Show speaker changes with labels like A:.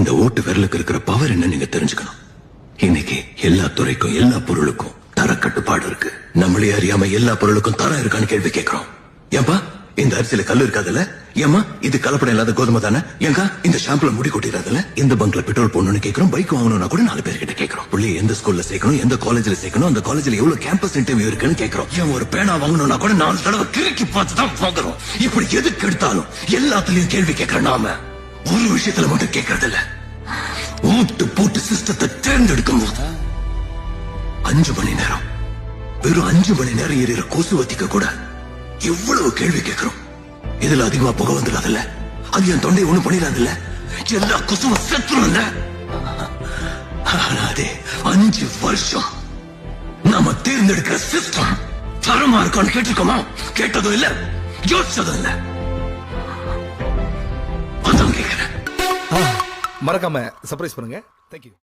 A: இந்த ஓட்டு விரலுக்கு இருக்கிற பவர் என்ன நீங்க தெரிஞ்சுக்கணும். இன்னைக்கு எல்லா துறைக்கும் எல்லா பொருளுக்கும் தர கட்டுப்பாடு இருக்கு. நம்மளே அறியாம எல்லா பொருளுக்கும் தரம் இருக்கான்னு கேள்வி கேட்கிறோம். ஏன்பா இந்த அரிசியில கல்லு இருக்காதுல்ல? ஏமா இது கலப்படம் இல்லாத கோதுமை தானே? ஏங்கா இந்த ஷாம்புல முடி கொட்டிடாதுல? இந்த பங்க்ல பெட்ரோல் போடணும்னு கேட்கிறோம். பைக் வாங்கணும்னா கூட 4 பேர்கிட்ட கேட்கிறோம். புள்ளைய எந்த ஸ்கூல்ல சேர்க்கணும், எந்த காலேஜ்ல சேர்க்கணும், அந்த காலேஜ்ல எவ்வளவு கேம்பஸ் இன்டர்வியூ இருக்குன்னு கேட்கிறோம். ஏன் ஒரு பேனா வாங்கணும்னா கூட 4 தடவை கிறுக்கி பார்த்து தான் வாங்குறோம். இப்படி எதுக்கு எடுத்தாலும் எல்லாத்துலயும் கேள்வி கேட்கிற நாம ஒரு விஷயத்துல மட்டும் கேட்கறது இல்ல. ஓட்டு போட்டு சிஸ்டத்தை தேர்ந்தெடுக்கும் போது 5 மணி நேரம் வெறும் 5 மணி நேரம் எரியிற கொசுவத்திக்க கூட எவ்வளவு கேள்வி கேட்கிறோம். இதுல அதிகமா புகை வந்துடாதுல்ல? அது என் தொண்டை ஒண்ணு பண்ணிடாதுல்ல? எல்லா கொசுவும் செத்துரும் இல்ல? ஆனா அதே 5 வருஷம் நாம தேர்ந்தெடுக்கிற சிஸ்டம் தரமா இருக்கான்னு கேட்டிருக்கோமா? கேட்டதும் இல்ல, யோசிச்சதும் இல்ல. அதான் கேட்கிறேன்.
B: மறக்காம சர்ப்ரைஸ் பண்ணுங்க. தேங்க்யூ.